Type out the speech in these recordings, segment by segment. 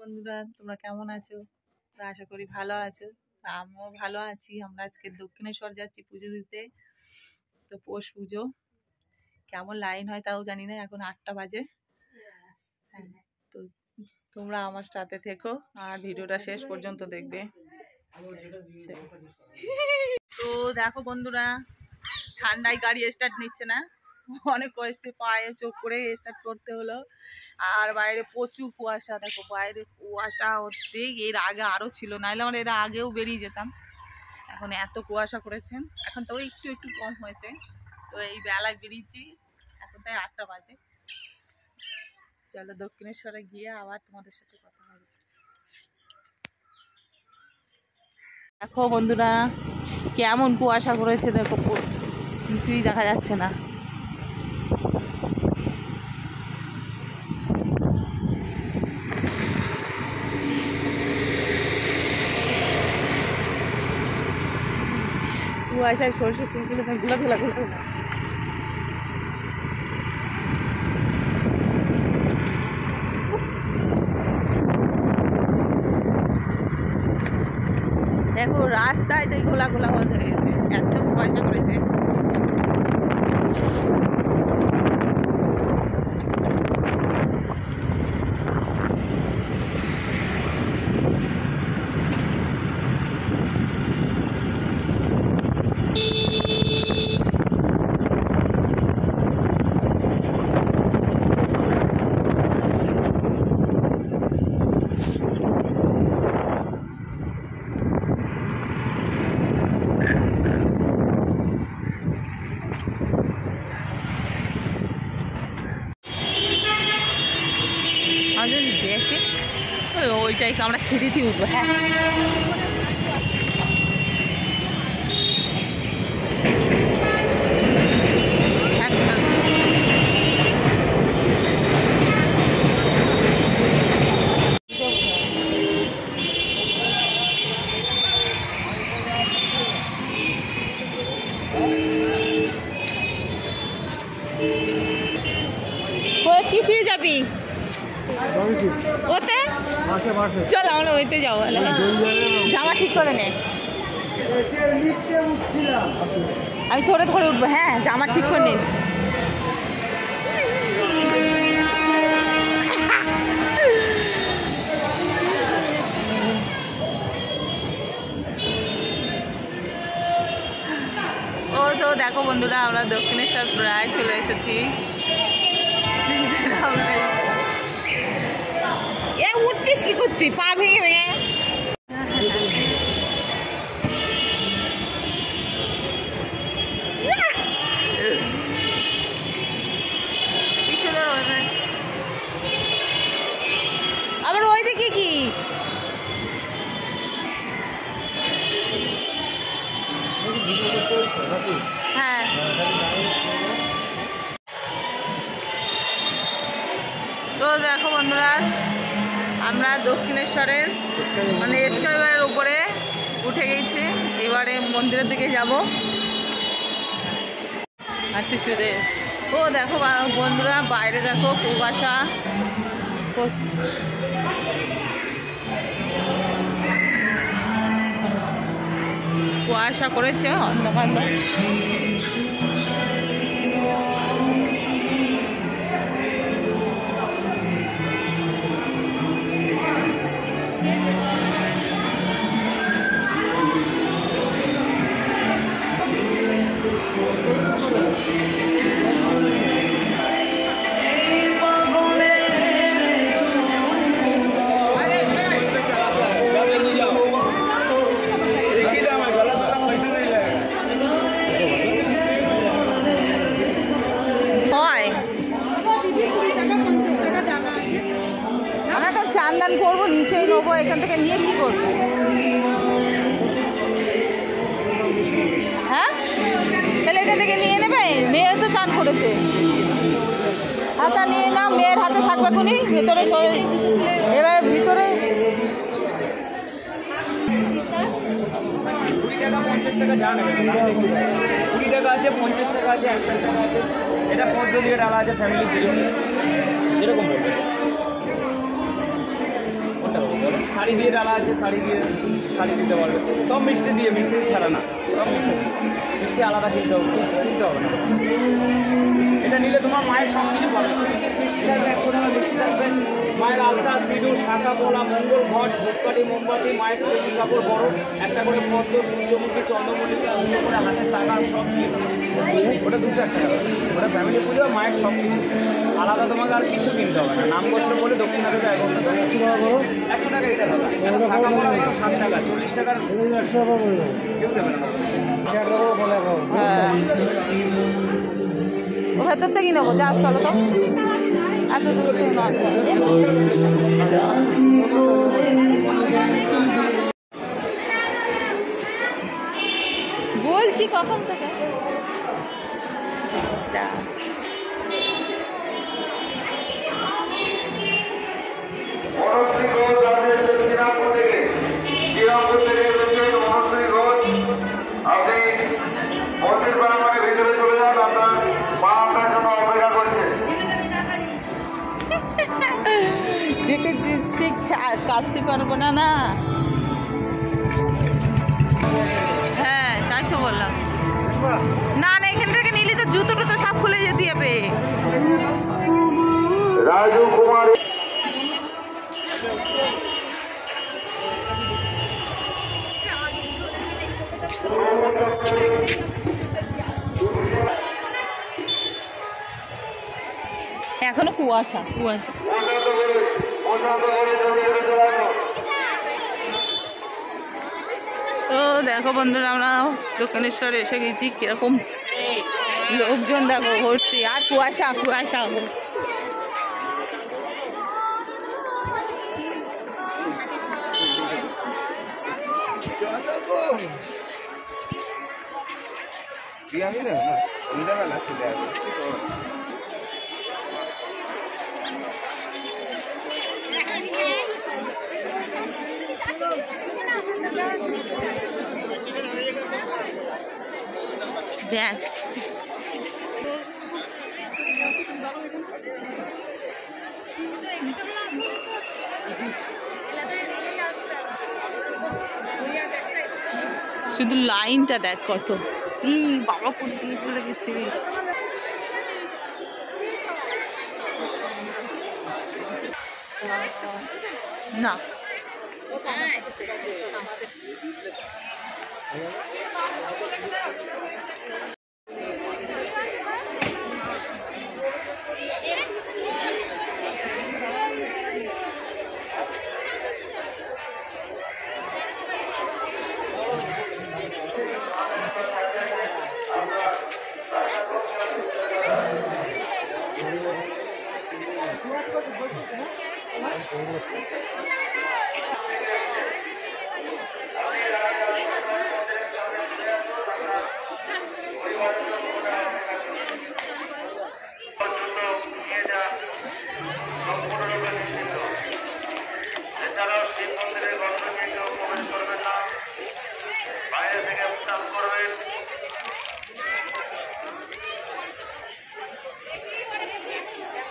বন্ধুরা, তোমরা কেমন আছো? আশা করি ভালো আছো। আমিও ভালো আছি। আমরা আজকে দক্ষিণেশ্বর যাচ্ছি পুজো দিতে। তো পৌষ পুজো কেমন লাইন হয় তাও জানি না, এখন 8টা বাজে। হ্যাঁ, তো তোমরা আমার সাথে থেকো আর ভিডিওটা শেষ পর্যন্ত দেখবে। তো দেখো বন্ধুরা, ঠান্ডায় গাড়ি স্টার্ট নিচ্ছে না, অনেক কষ্টে পায়ে চোখ করে স্টার্ট করতে হলো। আর বাইরে প্রচুর কুয়াশা, দেখো বাইরে কুয়াশা হচ্ছে। এর আগে আরও ছিল, নাহলে আমরা এর আগেও বেরিয়ে যেতাম। এখন এত কুয়াশা করেছেন, এখন তো একটু একটু কম হয়েছে। তো এই বেলায় বেরিয়েছি, এখন তাই 8টা বাজে। চলো দক্ষিণেশ্বরে গিয়ে আবার তোমাদের সাথে কথা হবে। দেখো বন্ধুরা কেমন কুয়াশা করেছে, দেখো কিছুই দেখা যাচ্ছে না। কুয়াশায় সরষে ফুলগুলো ঘুলা ঘুলা ঘুলা ঘুলা। দেখো রাস্তায় তো ঘোলা ঘোলা হয়ে গেছে, এত কুয়াশা করেছে। দেখে ওইটাই আমরা সিঁড়িতে উঠবো। হ্যাঁ, কিসে যাবি ওতে? চল আমরা ওইতে যাবো। জামা ঠিক করে নে, আমি ধরে ধরে উঠবো। হ্যাঁ, জামা ঠিক করে নিস। ও তো দেখো বন্ধুরা, আমরা দক্ষিণেশ্বর প্রায় চলে এসেছি। উঠছিস কি করতি? পা ভেঙে ভেঙে। আবার ওই দিকে কি? হ্যাঁ, তো দেখো বন্ধুরা, আমরা দক্ষিণেশ্বরের মানে স্কাইওয়ের উপরে উঠে গেছি। এবারে মন্দিরের দিকে যাব। ও দেখো বন্ধুরা, বাইরে দেখো কুয়াশা, কুয়াশা করেছে, অন্ধকার। চান্দান করবো, নিচেই নেবো, এখান থেকে নিয়ে কি করবো? হ্যাঁ, তাহলে এখান থেকে নিয়ে নেবে। মেয়ে তো চান করেছে, হাতা নিয়ে নাও, মেয়ের হাতে থাকবে কোনি ভেতরে। এবার ভিতরে 50 টাকা যা নেবে, 20 টাকা আছে, 50 টাকা আছে, 100 টাকা আছে। এটা 15 দিয়ে ডালা আছে, ফ্যামিলি এরকম বলবে। কোনটা শাড়ি দিয়ে ডালা আছে, শাড়ি দিতে পারবে। সব মিষ্টি দিয়ে, মিষ্টি ছাড়া না, সব মিষ্টি দিয়ে। মিষ্টি আলাদা কিনতে হবে না। এটা নিলে তোমার মায়ের সব কিছু পাবে। মিষ্টি থাকবে 100 টাকা, মিষ্টি থাকবে মায়ের আলতা, সিঁদুর, শাঁখা, পোলা, মঙ্গল ঘট, ধূপকাঠি, মোমবাতি, মায়ের তৈরি কাপড় বড়, একটা করে পদ্ম, সূর্যমুখী, চন্দ্রমল্লিকা, দুটো করে হাতের টাকা সব দিয়ে ওটা 201 টাকা। ওটা ফ্যামিলি পুজো, মায়ের সব কিছু আলাদা, তোমাকে আর কিছু কিনতে হবে না। নাম করছে বলে দক্ষিণা দেবে 100 টাকা। 100 টাকা এটা দাদা। শাঁখা পোলা 60 টাকা, 40 টাকার কেউ দেবে না। হ্যাঁ, ও ভেতর থেকে নেবো, যা চলো তো, এত দূর থেকে না। বলছি কখন থেকে কাশতে পারবো না। না হ্যাঁ তাই তো বললাম। না না, এখান থেকে নিলে তো জুতো টুতো সব খুলে যেতে হবে। রাজু কুমার এখনো কুয়াশা। তো দেখো বন্ধুরা, আমরা দক্ষিণেশ্বরে এসে গেছি। কিরকম লোকজন দেখো ভর্তি, আর কুয়াশা। দেখ শুধু লাইনটা দেখ কত। ই বাবা পুরো দিয়ে চলে গেছে। না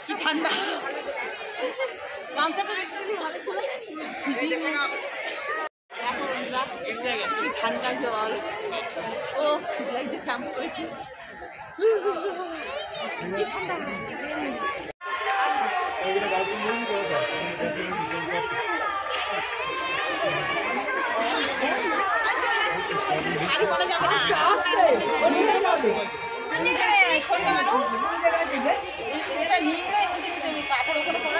কি ঠান্ডা, গামছাটা দেখতেছি ভালো ছিল। কি ঠান্ডা জল, ও শীত লাগছে, শ্যাম্পু করেছি। কি ঠান্ডা। শাড়ি পরা যাবে না, এটা নিয়ে কাপড় ওখানে পরা।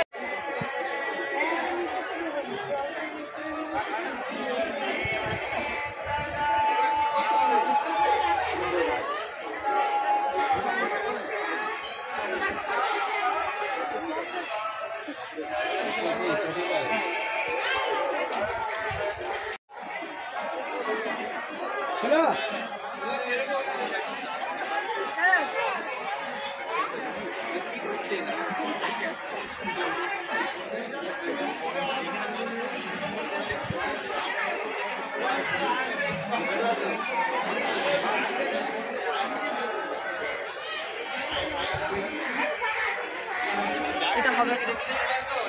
এটা হবে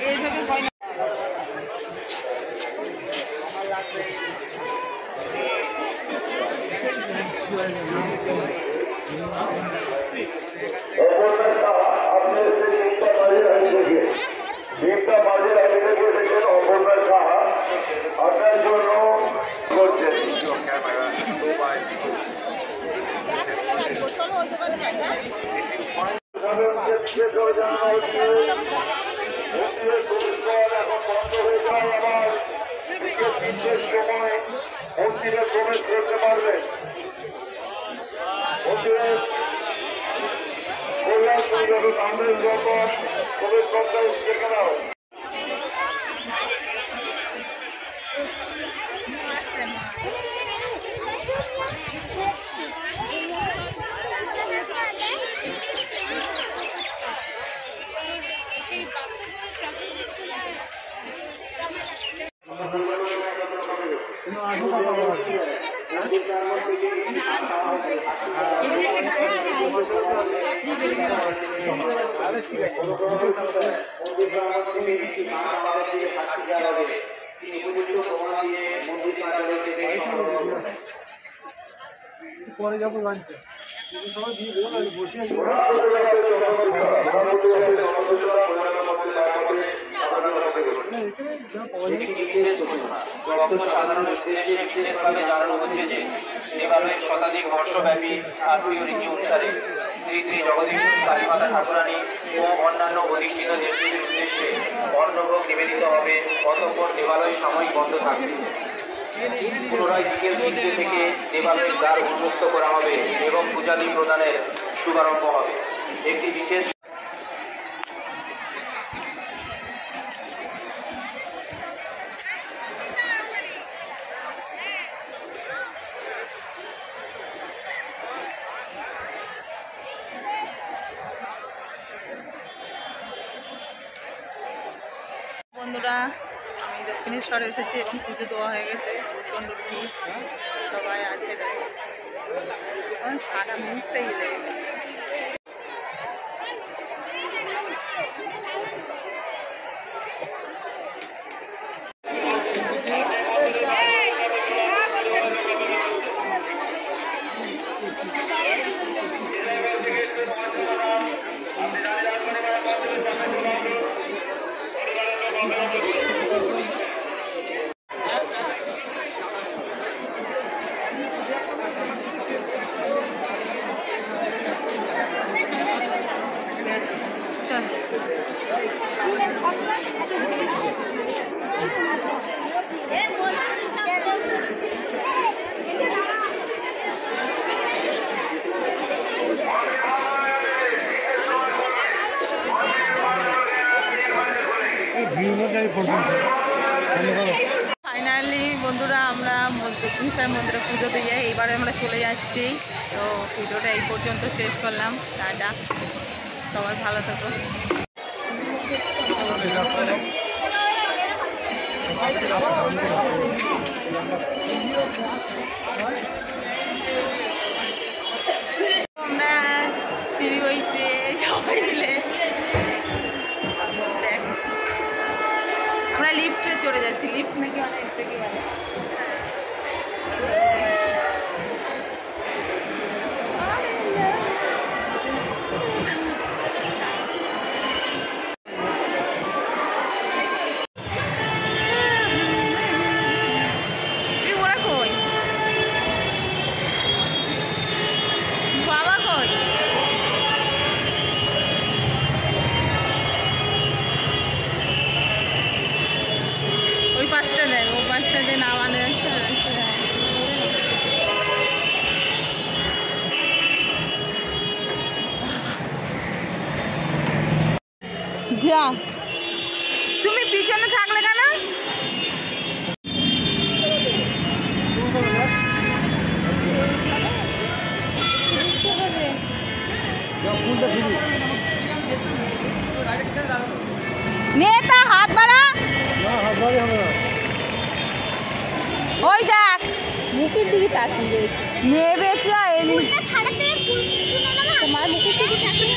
এইভাবে হয় না। আপনার জন্য করছেন মন্দিরে প্রবেশ করতে পারবেন। মন্দিরের কল্যাণ পরিষদ আমাদের জন্য প্রবেশ করতে দেখে নাও। পরে যাবো লাঞ্চে সবাই দিয়ে দেবো আমি বসে আছি জানানো হচ্ছে যে দেবালয়ের শতাধিক বর্ষব্যাপী শাস্ত্রীয় রীতি অনুসারে শ্রী শ্রী জগদীশ্বর কালীমাতা ঠাকুরানী ও অন্যান্য অধিষ্ঠিত দেবীদের উদ্দেশ্যে অন্নভোগ নিবেদিত হবে। অতঃপর দেবালয় সাময়িক বন্ধ থাকবে। পুনরায় বিকেল 3টে থেকে দেবালয়ের দ্বার উন্মুক্ত করা হবে এবং পূজাদি প্রদানের শুভারম্ভ হবে। একটি বিশেষ বন্ধুরা, আমি দক্ষিণেশ্বরে এসেছি এবং পুজো দেওয়া হয়ে গেছে। প্রচণ্ড ভিড়, সবাই আছে দেখো, সারা মুহূর্তেই লেগে গেছে। ফাইনালি বন্ধুরা, আমরা দক্ষিণেশ্বর মন্দিরে পুজো দিয়ে এইবারে আমরা চলে যাচ্ছি। তো পুজোটা এই পর্যন্ত শেষ করলাম। টাটা, সবাই ভালো থাকো। আমরা সিঁড়ি হয়েছে সবাই মিলে, আমরা লিফটে চলে যাচ্ছি। লিফট নাকি অনেক থেকে ভালো। ওরা কই? বাবা কই? ওই পাঁচটা দেখ, ওই পাঁচটা দিয়ে নামানো যাচ্ছে। যা, তুমি পিছনে থাকলে কেন? নেতা হাত বাড়া, ওই দেখ মুখের দিকে তাকিয়ে রয়েছে। মেয়ে বেচা তোমার মুখের দিকে তাকিয়ে